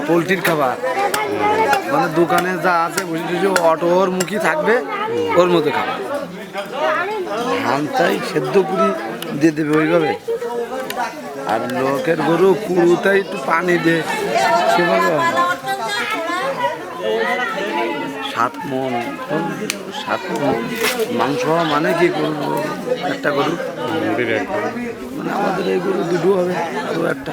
পোলট্রির খাবার মানে দোকানে যা আছে বুঝে টুঝে অটোর মুখী থাকবে ওর মধ্যে খাবার ধানটাই সেদ্ধ পুরি দিয়ে দেবে ওইভাবে। আর লোকের গরু কুড়ুতাই একটু পানি দে সেভাবে 7 মণ মাংস মানে কি করবো একটা গরু মানে আমাদের এই গরু দুটো হবে আরো একটা।